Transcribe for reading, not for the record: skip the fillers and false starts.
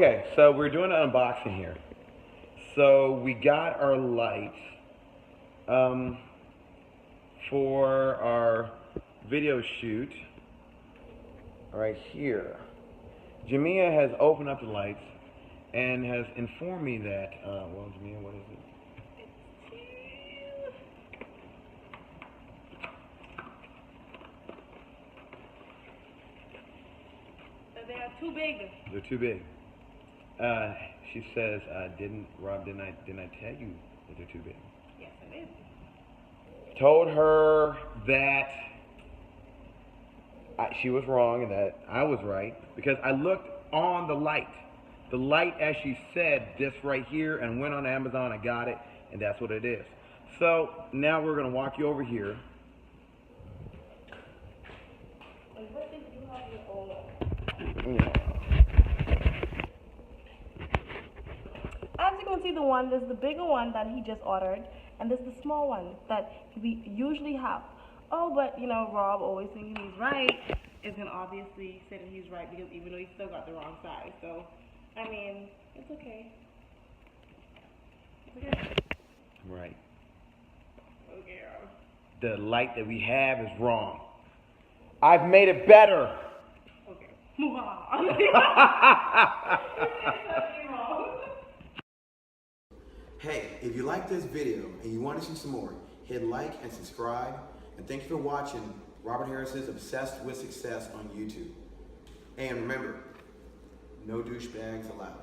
Okay, so we're doing an unboxing here. So we got our lights for our video shoot right here. Jamia has opened up the lights and has informed me that, well, Jamia, what is it? They are too big. They're too big. She says, Rob, didn't I tell you that they're too big? Yes, it is. Told her that she was wrong and that I was right because I looked on the light. The light, as she said, this right here, and went on Amazon. I got it, and that's what it is. So now we're going to walk you over here. As you can see, the one, there's the bigger one that he just ordered, and there's the small one that we usually have. Oh, but, you know, Rob, always thinking he's right, is going to obviously say that he's right, because even though he still got the wrong size. So, I mean, it's okay. It's okay. Right. Okay, Rob. The light that we have is wrong. I've made it better. Okay. Hey, if you like this video and you want to see some more, hit like and subscribe. And thank you for watching Robert Harris's Obsessed with Success on YouTube. And remember, no douchebags allowed.